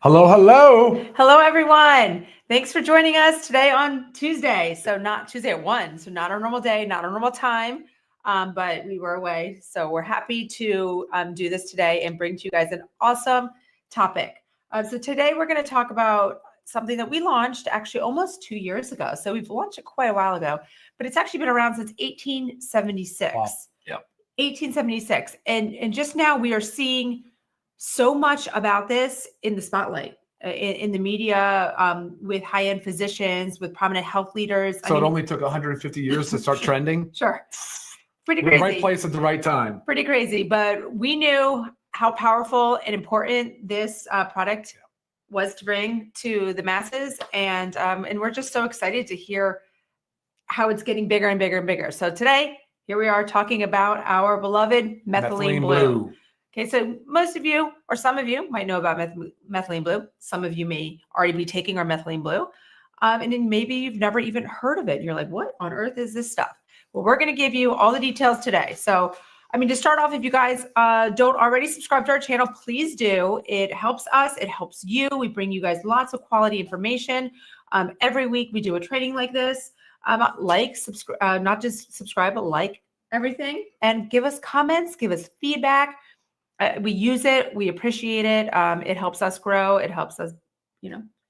Hello, hello. Hello, everyone. Thanks for joining us today on Tuesday. So not Tuesday at 1. So not our normal day, not our normal time, but we were away. So we're happy to do this today and bring to you guys an awesome topic. So today we're going to talk about something that we launched actually almost 2 years ago. So we've launched it quite a while ago, but it's actually been around since 1876. Wow. Yep. 1876. And just now we are seeing so much about this in the spotlight, in the media, with high-end physicians, with prominent health leaders. So it only took 150 years to start trending? Sure. Pretty We're crazy. in the right place at the right time. Pretty crazy. But we knew how powerful and important this product was to bring to the masses. And we're just so excited to hear how it's getting bigger and bigger and bigger. So today, here we are talking about our beloved Methylene Blue. Okay, so most of you, or some of you, might know about Methylene Blue. Some of you may already be taking our Methylene Blue. And then maybe you've never even heard of it. And you're like, what on earth is this stuff? Well, we're going to give you all the details today. So, to start off, if you guys don't already subscribe to our channel, please do. It helps us. It helps you. We bring you guys lots of quality information. Every week we do a training like this. Subscribe, not just subscribe, but like everything. And give us comments, give us feedback. We use it. We appreciate it. It helps us grow. It helps us,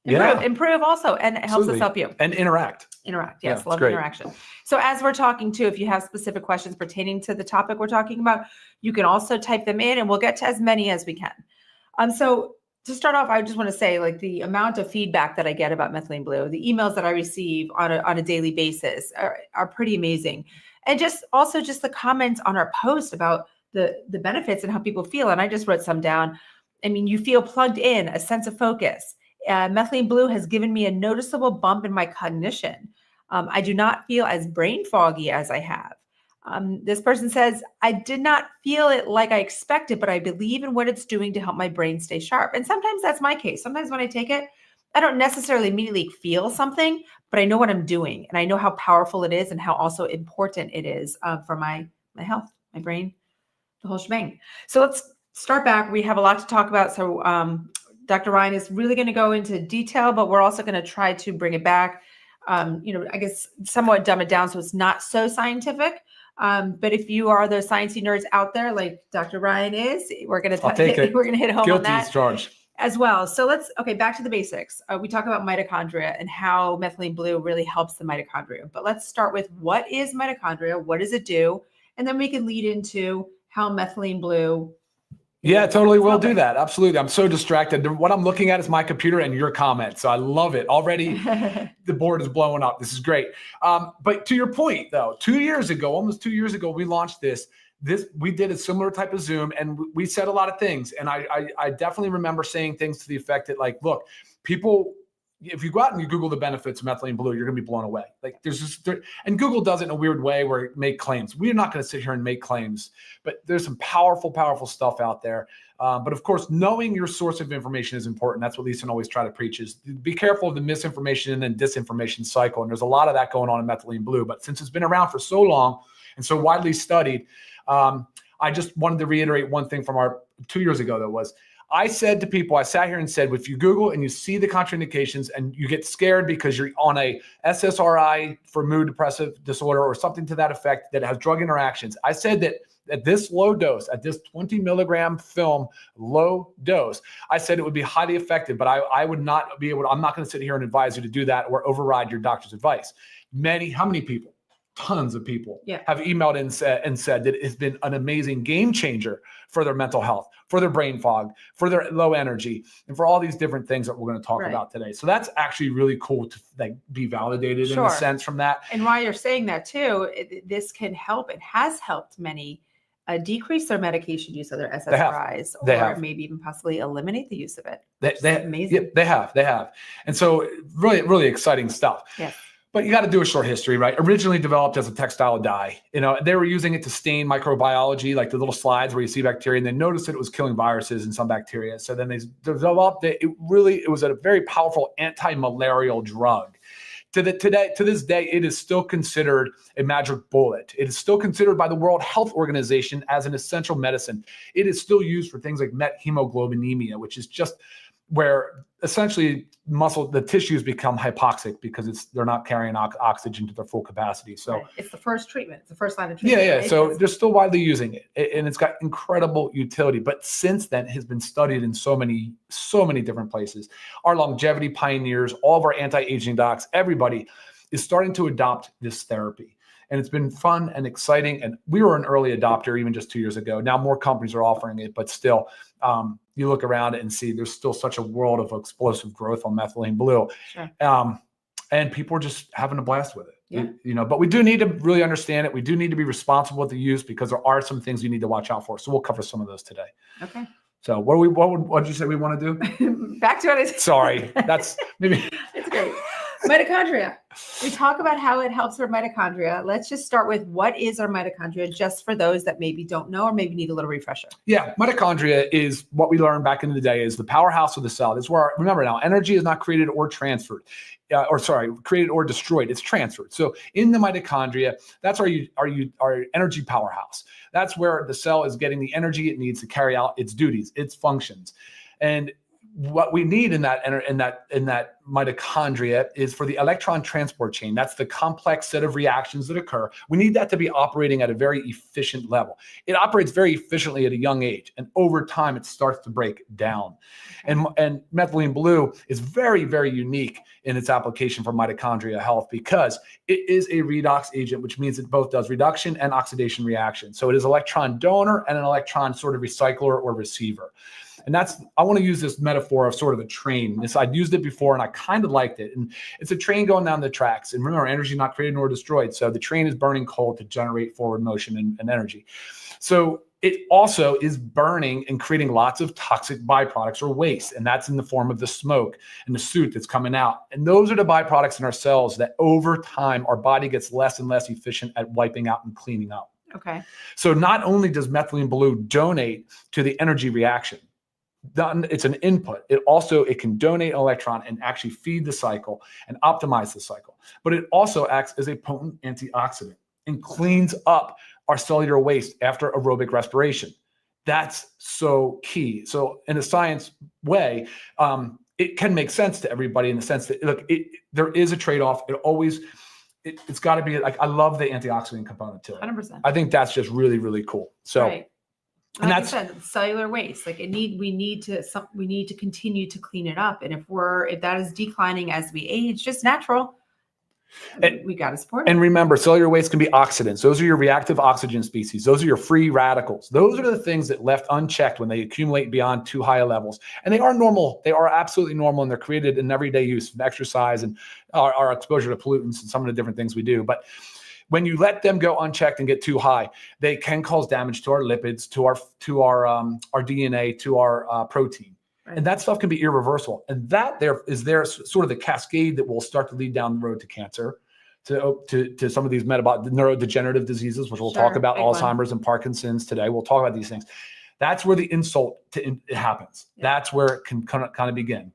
improve also. And it helps us help you. And interact. Yes. Love interaction. So as we're talking to, if you have specific questions pertaining to the topic we're talking about, you can also type them in and we'll get to as many as we can. So to start off, I just want to say like the amount of feedback that I get about Methylene Blue, the emails that I receive on a daily basis are pretty amazing. And just the comments on our post about the benefits and how people feel. And I just wrote some down. You feel plugged in, a sense of focus. Methylene Blue has given me a noticeable bump in my cognition. I do not feel as brain foggy as I have. This person says, I did not feel it like I expected, but I believe in what it's doing to help my brain stay sharp. And sometimes that's my case. Sometimes when I take it, I don't necessarily immediately feel something, but I know what I'm doing. And I know how powerful it is and how also important it is for my health, my brain, the whole shebang. So let's start back. We have a lot to talk about. So Dr. Ryan is really going to go into detail, but we're also going to try to bring it back, I guess somewhat dumb it down so it's not so scientific. But if you are those sciencey nerds out there, like Dr. Ryan is, we're going to hit home on that charge as well. So back to the basics. We talk about mitochondria and how Methylene Blue really helps the mitochondria. But let's start with what is mitochondria? What does it do? And then we can lead into how Methylene Blue. Yeah, totally. We'll do that. Absolutely. I'm so distracted. What I'm looking at is my computer and your comments. So I love it. Already the board is blowing up. This is great. But to your point though, almost 2 years ago, we launched this. We did a similar type of Zoom and we said a lot of things. And I definitely remember saying things to the effect that like, look, people, if you go out and you Google the benefits of Methylene Blue, you're going to be blown away. Like and Google does it in a weird way where it make claims. We're not going to sit here and make claims, but there's some powerful, powerful stuff out there. But of course, knowing your source of information is important. That's what Lisa and always try to preach is be careful of the misinformation and disinformation cycle. And there's a lot of that going on in Methylene Blue, but since it's been around for so long and so widely studied, I just wanted to reiterate one thing from our 2 years ago that was, I said to people, I sat here and said, if you Google and you see the contraindications and you get scared because you're on a SSRI for mood depressive disorder or something to that effect that has drug interactions, I said that at this low dose, at this 20 milligram film low dose, I said it would be highly effective, but I would not be able to, I'm not going to sit here and advise you to do that or override your doctor's advice. How many people? Tons of people have emailed and said that it's been an amazing game changer for their mental health, for their brain fog, for their low energy, and for all these different things that we're going to talk about today. So that's actually really cool to be validated in a sense from that. And while you're saying that too, this can help. It has helped many decrease their medication use of their SSRIs or maybe even possibly eliminate the use of it. They amazing. Yeah, they have. And so really, really exciting stuff. Yeah. But you got to do a short history, right? Originally developed as a textile dye. They were using it to stain microbiology, like the little slides where you see bacteria, and they noticed that it was killing viruses and some bacteria. So then they developed it. It was a very powerful anti-malarial drug. to this day, it is still considered a magic bullet. It is still considered by the World Health Organization as an essential medicine. It is still used for things like methemoglobinemia, which is just where essentially the tissues become hypoxic because they're not carrying oxygen to their full capacity. So right. It's the first treatment. It's the first line of treatment. Yeah. Right? So they're still widely using it, and it's got incredible utility. But since then, it has been studied in so many different places. Our longevity pioneers, all of our anti-aging docs, everybody is starting to adopt this therapy. And it's been fun and exciting. And we were an early adopter even just 2 years ago. Now more companies are offering it, but still, you look around and see there's still such a world of explosive growth on methylene blue. Sure. And people are just having a blast with it. Yeah. But we do need to really understand it. We do need to be responsible with the use because there are some things you need to watch out for. So we'll cover some of those today. Okay. So what did you say we want to do? Back to it. Sorry, that's maybe. It's great. Mitochondria. We talk about how it helps our mitochondria. Let's just start with what is our mitochondria, just for those that maybe don't know or maybe need a little refresher. Yeah, mitochondria is what we learned back in the day is the powerhouse of the cell. It's where, remember now, energy is not created or transferred, created or destroyed. It's transferred. So in the mitochondria, that's our energy powerhouse. That's where the cell is getting the energy it needs to carry out its duties, its functions, and what we need in that mitochondria is for the electron transport chain. That's the complex set of reactions that occur. We need that to be operating at a very efficient level. It operates very efficiently at a young age, and over time it starts to break down. And methylene blue is very, very unique in its application for mitochondria health because it is a redox agent, which means it both does reduction and oxidation reaction. So it is electron donor and an electron sort of recycler or receiver. And I want to use this metaphor of sort of a train. I'd used it before and I kind of liked it. And it's a train going down the tracks. And remember, energy is not created nor destroyed. So the train is burning coal to generate forward motion and energy. So it also is burning and creating lots of toxic byproducts or waste. And that's in the form of the smoke and the soot that's coming out. And those are the byproducts in our cells that over time, our body gets less and less efficient at wiping out and cleaning up. Okay. So not only does methylene blue donate to the energy reaction, it's an input. It can donate an electron and actually feed the cycle and optimize the cycle. But it also acts as a potent antioxidant and cleans up our cellular waste after aerobic respiration. That's so key. So in a science way, it can make sense to everybody in the sense that, look, there is a trade-off. It's got to be like, I love the antioxidant component to it. 100%. I think that's just really, really cool. So. Right. And like that's said, cellular waste. Like we need to continue to clean it up. And if that is declining as we age, just natural, we got to support it. And remember, cellular waste can be oxidants. Those are your reactive oxygen species. Those are your free radicals. Those are the things that left unchecked when they accumulate beyond too high levels. And they are normal. They are absolutely normal, and they're created in everyday use, exercise, and our exposure to pollutants and some of the different things we do. But when you let them go unchecked and get too high, they can cause damage to our lipids, to our DNA, to our protein. Right. And that stuff can be irreversible. And that is sort of the cascade that will start to lead down the road to cancer, to some of these metabolic neurodegenerative diseases, which we'll talk about, Alzheimer's and Parkinson's today. We'll talk about these things. That's where the insult it happens. Yeah. That's where it can kind of begin.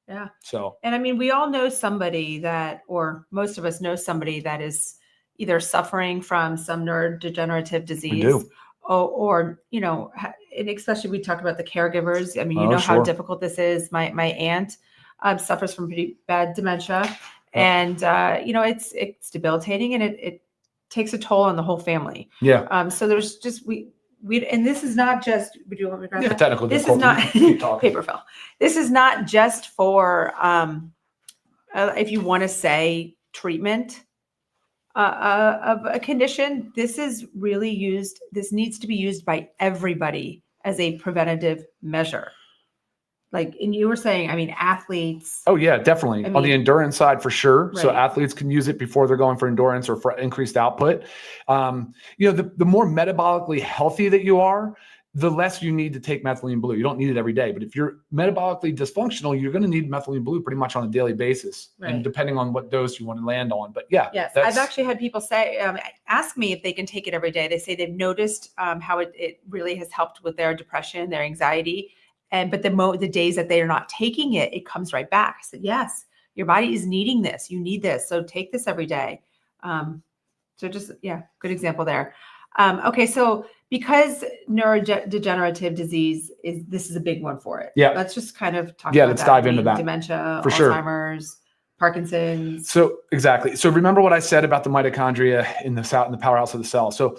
Yeah. So. And I mean, we all know somebody or most of us know somebody that is either suffering from some neurodegenerative disease. We do. Or and especially we talk about the caregivers. I mean, you know how difficult this is. My aunt suffers from pretty bad dementia, and it's debilitating, and it takes a toll on the whole family. Yeah. So there's just and this is not just we do technical. This is not paper fill. This is not just for if you want to say treatment of a condition. This is really used. This needs to be used by everybody as a preventative measure. Like, and you were saying, I mean, athletes. Oh yeah, definitely. On the endurance side for sure. Right. So athletes can use it before they're going for endurance or for increased output. The more metabolically healthy that you are, the less you need to take methylene blue. You don't need it every day, but if you're metabolically dysfunctional, you're going to need methylene blue pretty much on a daily basis, and depending on what dose you want to land on. But yeah, yes, I've actually had people say, ask me if they can take it every day. They say they've noticed how it really has helped with their depression, their anxiety, but the days that they are not taking it, it comes right back. I said, yes, Your body is needing this. You need this. So take this every day. So just, good example there. Okay. So because neurodegenerative disease this is a big one for it. Yeah. Let's just kind of talk about let's that. dive into that. Dementia, For sure. Alzheimer's, Parkinson's. So exactly. So remember what I said about the mitochondria in the powerhouse of the cell. So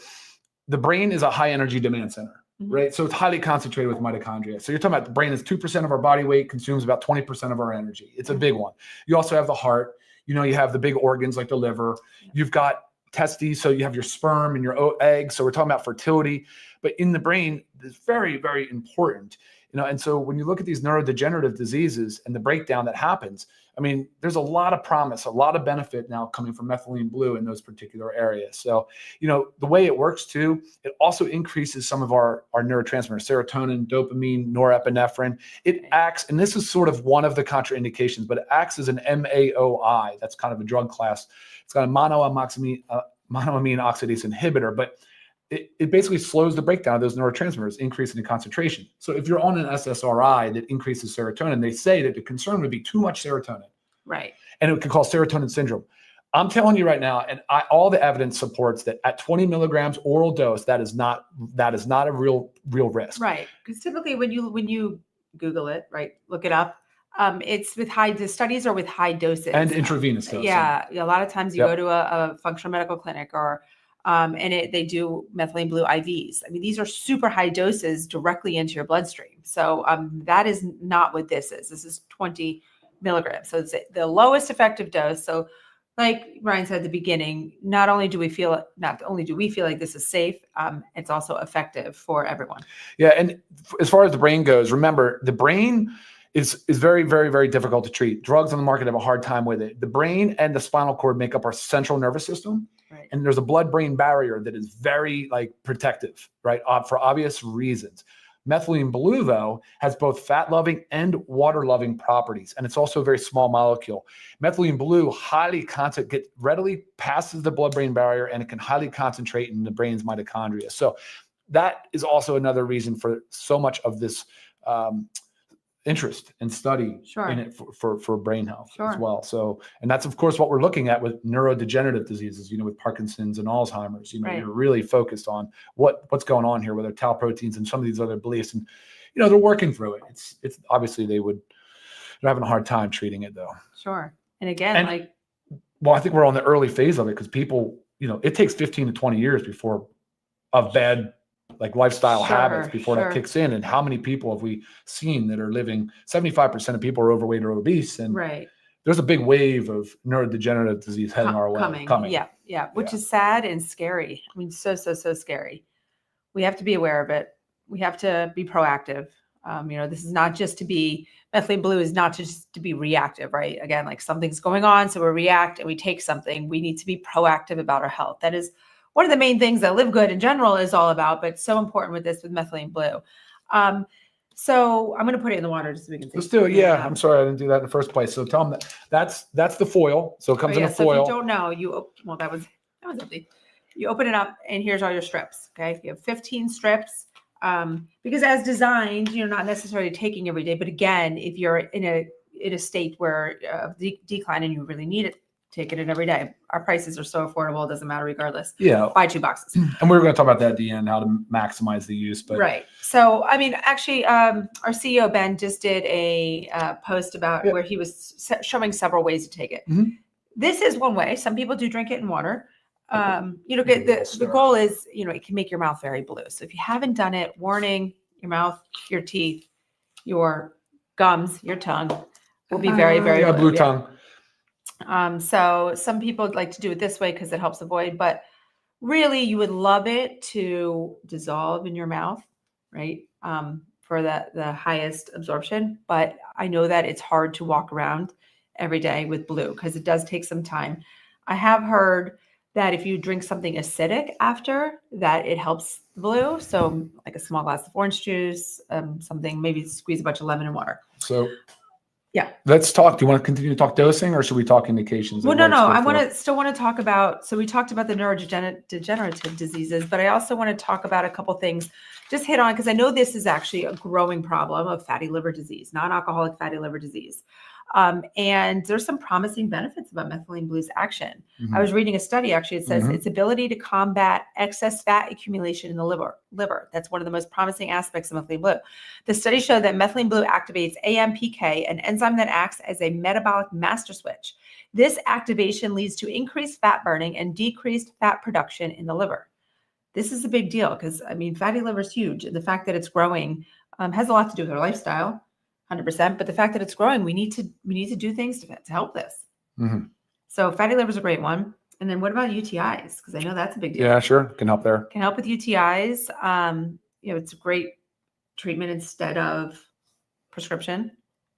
the brain is a high energy demand center, right? So it's highly concentrated with mitochondria. So you're talking about the brain is 2% of our body weight, consumes about 20% of our energy. It's a big one. You also have the heart. You have the big organs like the liver. You've got testes, so you have your sperm and your eggs. So we're talking about fertility. But in the brain, it's very, very important. And so when you look at these neurodegenerative diseases and the breakdown that happens, I mean, there's a lot of promise, a lot of benefit now coming from methylene blue in those particular areas. So, the way it works too, it also increases some of our neurotransmitters, serotonin, dopamine, norepinephrine. It acts, and this is sort of one of the contraindications, but it acts as an MAOI. That's kind of a drug class. It's got a monoamine oxidase inhibitor, but it basically slows the breakdown of those neurotransmitters, increasing the concentration. So if you're on an SSRI that increases serotonin, they say that the concern would be too much serotonin. Right. And it could cause serotonin syndrome. I'm telling you right now, and all the evidence supports that at 20 milligrams oral dose, that is not a real risk. Right. Because typically when you Google it, right, look it up, it's with the studies are with high doses. And intravenous dosing. Yeah. A lot of times you go to a functional medical clinic or they do methylene blue IVs. I mean, these are super high doses directly into your bloodstream. So that is not what this is. This is 20 milligrams. So it's the lowest effective dose. So like Ryan said at the beginning, not only do we feel like this is safe, it's also effective for everyone. Yeah. And as far as the brain goes, remember, the brain is very, very, very difficult to treat. Drugs on the market have a hard time with it. The brain and the spinal cord make up our central nervous system. Right. And there's a blood-brain barrier that is very protective, right? For obvious reasons. Methylene blue, though, has both fat-loving and water-loving properties, and it's also a very small molecule. Methylene blue readily passes the blood-brain barrier, and it can highly concentrate in the brain's mitochondria. So that is also another reason for so much of this interest and study in it for brain health as well. So, and that's of course what we're looking at with neurodegenerative diseases, with Parkinson's and Alzheimer's, you're really focused on what's going on here with our tau proteins and some of these other beliefs. And, they're working through it. It's obviously they're having a hard time treating it though. Sure. And again, I think we're on the early phase of it because people, it takes 15 to 20 years before a bad lifestyle habits before that kicks in. And how many people have we seen that are living? 75% of people are overweight or obese, and there's a big wave of neurodegenerative disease heading our way. Coming. Yeah, which is sad and scary. I mean, so scary. We have to be aware of it. We have to be proactive. This is not just to be methylene blue is not just to be reactive, right? Again, something's going on, so we react and we take something. We need to be proactive about our health. That is one of the main things that Live Good in general is all about, but so important with methylene blue. So I'm going to put it in the water just so we can see. Let's do it. Yeah. I'm sorry I didn't do that in the first place. So tell them that's the foil. So it comes in a foil. So if you don't know, that was empty. You open it up and here's all your strips. Okay. You have 15 strips. Because as designed, you're not necessarily taking every day, but again, if you're in a state where decline and you really need it, take it in every day. Our prices are so affordable, it doesn't matter regardless. Yeah. Buy 2 boxes. And we were going to talk about that at the end, how to maximize the use. But right. So, I mean, actually, our CEO, Ben, just did a post about where he was showing several ways to take it. Mm-hmm. This is one way. Some people do drink it in water. The goal is, it can make your mouth very blue. So if you haven't done it, warning, your mouth, your teeth, your gums, your tongue will be very, very blue. Blue tongue. So some people like to do it this way because it helps avoid, but really you would love it to dissolve in your mouth, right? For the highest absorption. But I know that it's hard to walk around every day with blue because it does take some time. I have heard that if you drink something acidic after that, it helps the blue. So like a small glass of orange juice, something, maybe squeeze a bunch of lemon and water. So yeah, let's talk. Do you want to continue to talk dosing or should we talk indications? Well, no. I still want to talk about, so we talked about the neurodegenerative diseases, but I also want to talk about a couple things. just hit on, because I know this is actually a growing problem of fatty liver disease, non-alcoholic fatty liver disease. And there's some promising benefits about methylene blue's action. I was reading a study, actually, it says its ability to combat excess fat accumulation in the liver. That's one of the most promising aspects of methylene blue. The study showed that methylene blue activates AMPK, an enzyme that acts as a metabolic master switch. This activation leads to increased fat burning and decreased fat production in the liver. This is a big deal because, I mean, fatty liver is huge. And the fact that it's growing has a lot to do with our lifestyle. 100%, but the fact that it's growing, we need to do things to help this. So fatty liver is a great one. And then what about UTIs? Because I know that's a big deal. Yeah, sure, can help there. Can help with UTIs. It's a great treatment instead of prescription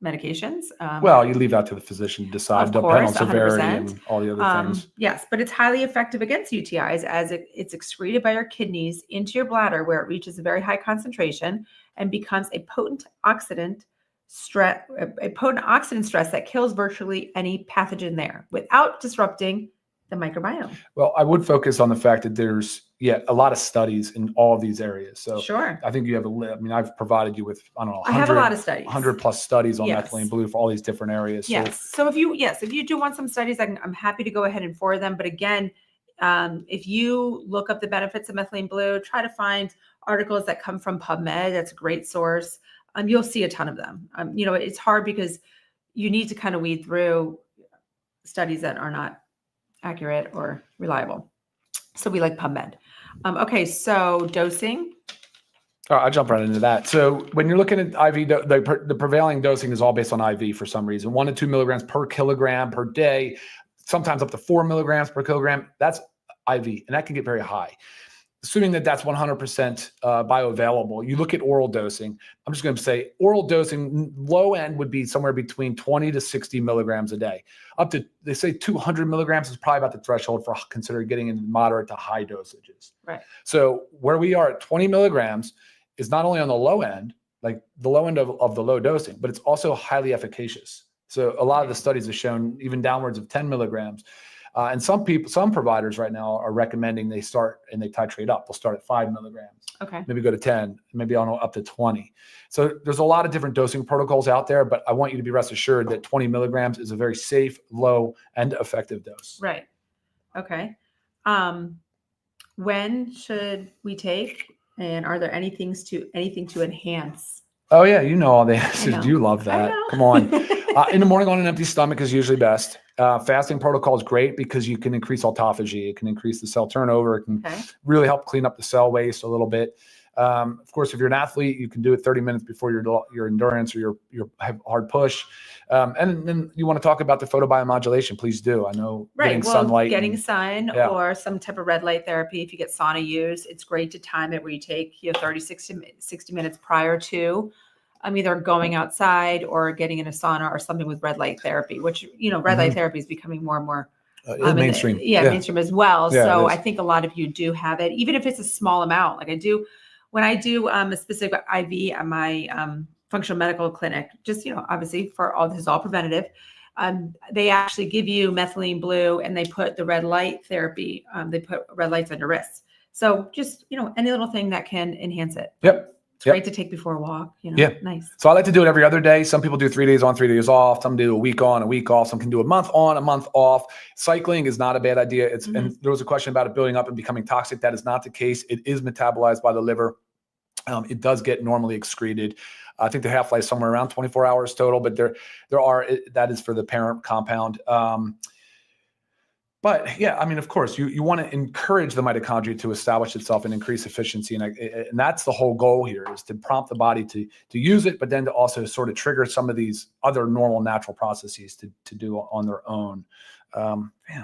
medications. Well, you leave that to the physician to decide, depending on severity 100%. and all the other things. Yes, but it's highly effective against UTIs as it's excreted by your kidneys into your bladder, where it reaches a very high concentration and becomes a potent oxidant stress that kills virtually any pathogen there without disrupting the microbiome. Well, I would focus on the fact that there's a lot of studies in all of these areas. So sure, I think you have I've provided you with, I don't know, I have a lot of studies, 100 plus studies on methylene blue for all these different areas. Yes. So if you do want some studies, I'm happy to go ahead and forward them. But again, if you look up the benefits of methylene blue, try to find articles that come from PubMed. That's a great source. You'll see a ton of them. It's hard because you need to kind of weed through studies that are not accurate or reliable. So we like PubMed. Okay, so dosing. I'll jump right into that. So when you're looking at IV, the prevailing dosing is all based on IV for some reason. 1 to 2 milligrams per kilogram per day, sometimes up to 4 milligrams per kilogram. That's IV, and that can get very high. Assuming that that's 100% bioavailable, you look at oral dosing. I'm just going to say oral dosing, low end would be somewhere between 20 to 60 milligrams a day. Up to, they say 200 milligrams is probably about the threshold for consider getting into moderate to high dosages. Right. So where we are at 20 milligrams is not only on the low end, like the low end of the low dosing, but it's also highly efficacious. So a lot of the studies have shown even downwards of 10 milligrams. And some providers right now are recommending they start and they titrate up. They'll start at 5 milligrams, maybe go to 10, maybe up to 20. So there's a lot of different dosing protocols out there, but I want you to be rest assured that 20 milligrams is a very safe, low, and effective dose. Right. Okay. When should we take, and are there anything to enhance? Oh yeah, you know all the answers. You love that. Come on. In the morning on an empty stomach is usually best. Fasting protocol is great because you can increase autophagy. It can increase the cell turnover. It can really help clean up the cell waste a little bit. Of course, if you're an athlete, you can do it 30 minutes before your endurance or your hard push. And then you want to talk about the photobiomodulation, please do. I know getting sunlight. Getting sun or some type of red light therapy. If you get sauna use, it's great to time it where you take 30, 60 minutes prior to either going outside or getting in a sauna or something with red light therapy, which, red light therapy is becoming more and more mainstream. Mainstream as well. So I think a lot of you do have it, even if it's a small amount. Like I do, when I do a specific IV at my functional medical clinic, just, obviously for all this is all preventative. They actually give you methylene blue and they put the red light therapy. They put red lights on your wrists. So just, any little thing that can enhance it. Yep. It's great to take before a walk, nice. So I like to do it every other day. Some people do 3 days on, 3 days off. Some do a week on, a week off. Some can do a month on, a month off. Cycling is not a bad idea. And there was a question about it building up and becoming toxic. That is not the case. It is metabolized by the liver. It does get normally excreted. I think the half-life is somewhere around 24 hours total, but that is for the parent compound. But yeah, of course, you want to encourage the mitochondria to establish itself and increase efficiency. And that's the whole goal here, is to prompt the body to use it, but then to also sort of trigger some of these other normal natural processes to do on their own. I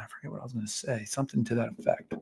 forget what I was going to say. Something to that effect.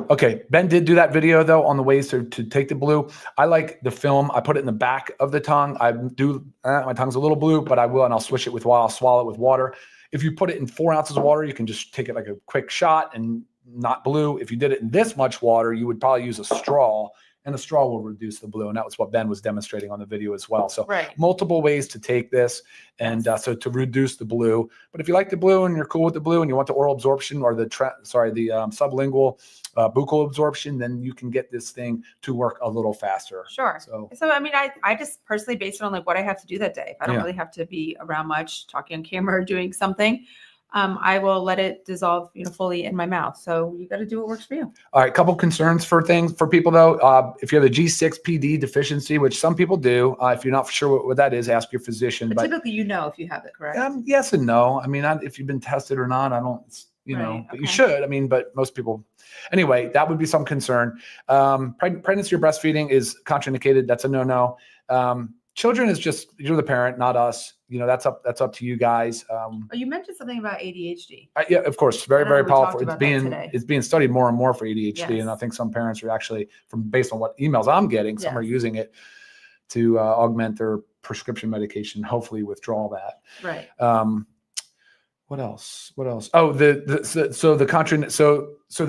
Okay, Ben did do that video though on the ways to take the blue. I like the film. I put it in the back of the tongue. My tongue's a little blue, but I'll switch it I'll swallow it with water. If you put it in 4 ounces of water, you can just take it like a quick shot and not blue. If you did it in this much water, you would probably use a straw and a straw will reduce the blue. And that was what Ben was demonstrating on the video as well. So Right. multiple ways to take this and so to reduce the blue. But if you like the blue and you're cool with the blue and you want the oral absorption or the sublingual buccal absorption, then you can get this thing to work a little faster. Sure. So I mean, I just personally based it on like what I have to do that day. If I don't really have to be around much, talking on camera or doing something, I will let it dissolve, fully in my mouth. So you got to do what works for you. All right. Couple concerns for people though. If you have a G6PD deficiency, which some people do, if you're not sure what that is, ask your physician. But typically, if you have it, correct? Yes and no. I mean, if you've been tested or not, I don't, but you should. I mean, but most people, anyway, that would be some concern. Pregnancy or breastfeeding is contraindicated. That's a no-no. Children is just, you're the parent, not us. That's up to you guys. You mentioned something about ADHD. Yeah, of course. Very, very powerful. It's being studied more and more for ADHD. Yes. And I think some parents are actually, based on what emails I'm getting, some are using it to augment their prescription medication, hopefully withdraw that. Right. What else? Oh, the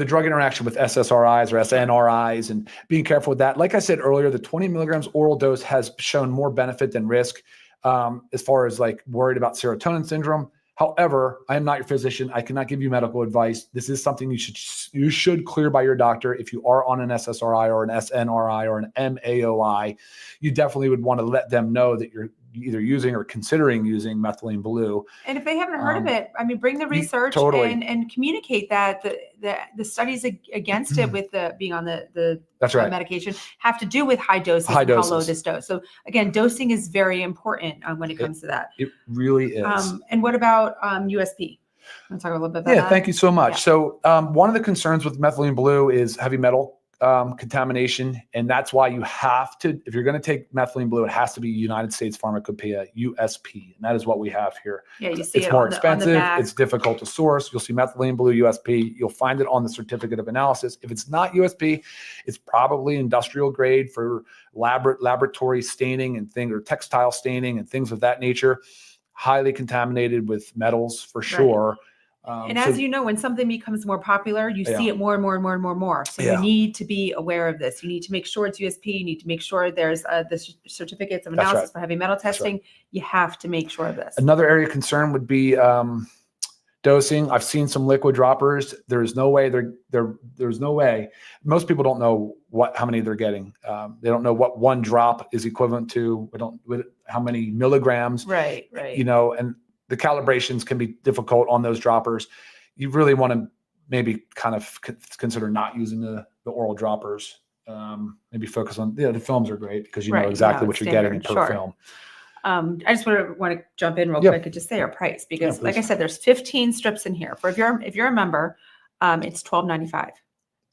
drug interaction with SSRIs or SNRIs and being careful with that. Like I said earlier, the 20 milligrams oral dose has shown more benefit than risk as far as like worried about serotonin syndrome. However, I am not your physician. I cannot give you medical advice. This is something you should clear by your doctor. If you are on an SSRI or an SNRI or an MAOI, you definitely would want to let them know that you're either using or considering using methylene blue. And if they haven't heard of it, I mean, bring the research and communicate that the studies against it with being on the medication have to do with high doses and how low this dose. So again, dosing is very important when it comes to that. It really is. And what about USP? Want to talk a little bit about that? Thank you so much. Yeah. So one of the concerns with methylene blue is heavy metal contamination. And that's why you have to, if you're going to take methylene blue, it has to be United States Pharmacopoeia, USP. And that is what we have here. Yeah, you see it's more expensive. It's difficult to source. You'll see methylene blue, USP. You'll find it on the certificate of analysis. If it's not USP, it's probably industrial grade for laboratory staining and or textile staining and things of that nature. Highly contaminated with metals for sure. And as you know, when something becomes more popular, you see it more and more and more and more and more. So you need to be aware of this. You need to make sure it's USP. You need to make sure there's the certificates of analysis for heavy metal testing. You have to make sure of this. Another area of concern would be dosing. I've seen some liquid droppers. There's no way there's no way. Most people don't know how many they're getting. They don't know what one drop is equivalent to. How many milligrams. Right. And the calibrations can be difficult on those droppers. You really want to maybe kind of consider not using the oral droppers. Maybe focus on, the films are great because you know exactly what you're getting per film. I just want to jump in real quick and just say our price because like I said, there's 15 strips in here. If you're a member, it's $12.95.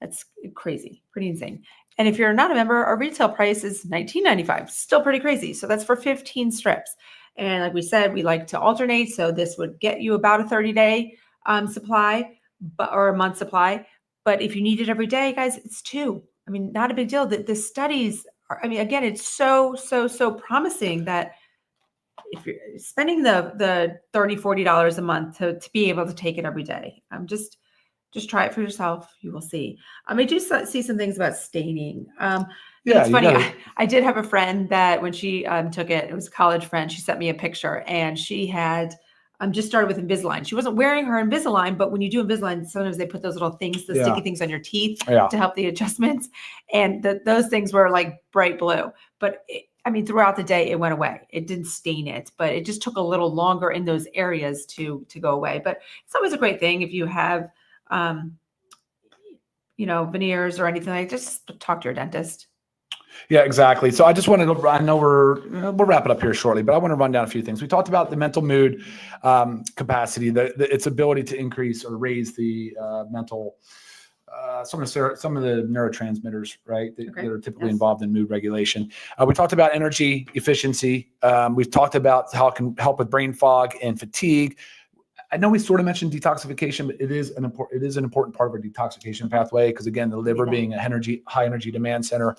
That's crazy, pretty insane. And if you're not a member, our retail price is $19.95. Still pretty crazy. So that's for 15 strips. And like we said, we like to alternate. So this would get you about a 30-day supply or a month supply. But if you need it every day, guys, it's 2. I mean, not a big deal. The studies are, again, it's so promising that if you're spending the $30, $40 a month to be able to take it every day, just try it for yourself. You will see. I do see some things about staining. It's funny. I did have a friend that when she took it was a college friend. She sent me a picture and she had just started with Invisalign. She wasn't wearing her Invisalign, but when you do Invisalign, sometimes they put those little things, the sticky things on your teeth to help the adjustments. And those things were like bright blue. But throughout the day, it went away. It didn't stain it, but it just took a little longer in those areas to go away. But it's always a great thing if you have, veneers or anything like that, just talk to your dentist. Yeah, exactly. So I just wanted to, I know we'll wrap it up here shortly, but I want to run down a few things. We talked about the mental mood capacity, its ability to increase or raise the mental, some of the neurotransmitters, right, that are typically involved in mood regulation. We talked about energy efficiency. We've talked about how it can help with brain fog and fatigue. I know we sort of mentioned detoxification, but it is an important part of our detoxification pathway because again, the liver being a high energy demand center,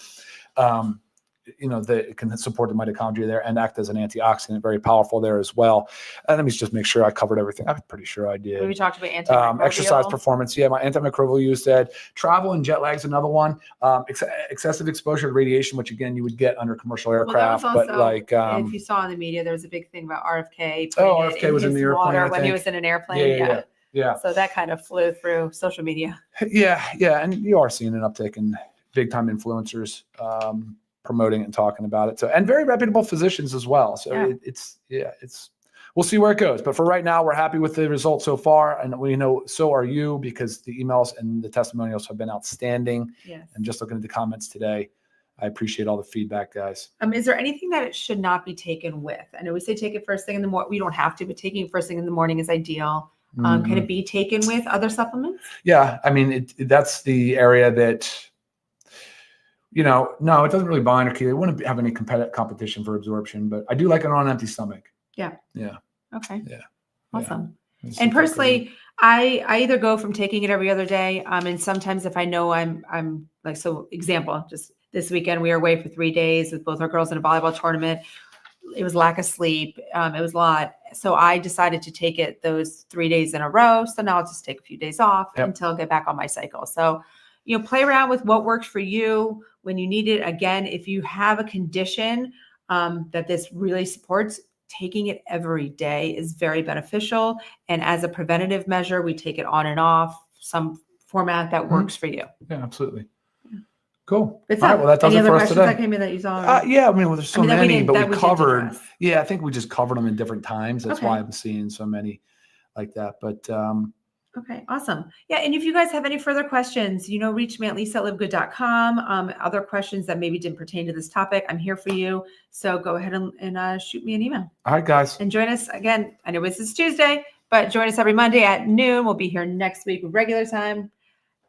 that it can support the mitochondria there and act as an antioxidant, very powerful there as well. And let me just make sure I covered everything. I'm pretty sure I did. We talked about antimicrobial. Exercise performance. Yeah, my antimicrobial you said. Travel and jet lag is another one. Excessive exposure to radiation, which again you would get under commercial aircraft. Well, but like if you saw in the media, there was a big thing about RFK. RFK was in the airplane when he was in an airplane. Yeah. So that kind of flew through social media. Yeah. And you are seeing an uptick in big time influencers promoting it and talking about it. So, and very reputable physicians as well. So we'll see where it goes. But for right now, we're happy with the results so far. And we know so are you, because the emails and the testimonials have been outstanding. Yes. And just looking at the comments today, I appreciate all the feedback, guys. Is there anything that it should not be taken with? I know we say take it first thing in the morning. We don't have to, but taking it first thing in the morning is ideal. Can it be taken with other supplements? Yeah. I mean, that's the area that, no, it doesn't really bind or kill. It wouldn't have any competition for absorption, but I do like it on an empty stomach. Yeah. Okay. Yeah. Awesome. And personally, I either go from taking it every other day. And sometimes if I know I'm like, so example, just this weekend, we were away for 3 days with both our girls in a volleyball tournament. It was lack of sleep. It was a lot. So I decided to take it those 3 days in a row. So now I'll just take a few days off until I get back on my cycle. So, play around with what works for you when you need it. Again, if you have a condition that this really supports, taking it every day is very beneficial. And as a preventative measure, we take it on and off, some format that works for you. Yeah, absolutely. Cool. All right, well, that does it for us today. That came in that you saw? There's so many, but we covered. We I think we just covered them in different times. That's why I'm seeing so many like that. But okay, awesome. Yeah, and if you guys have any further questions, reach me at lisa@livegood.com. Other questions that maybe didn't pertain to this topic, I'm here for you. So go ahead and shoot me an email. All right, guys. And join us again. I know this is Tuesday, but join us every Monday at noon. We'll be here next week, regular time.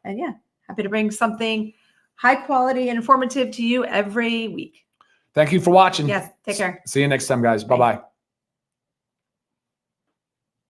And happy to bring something high quality and informative to you every week. Thank you for watching. Yes, take care. See you next time, guys. Bye-bye.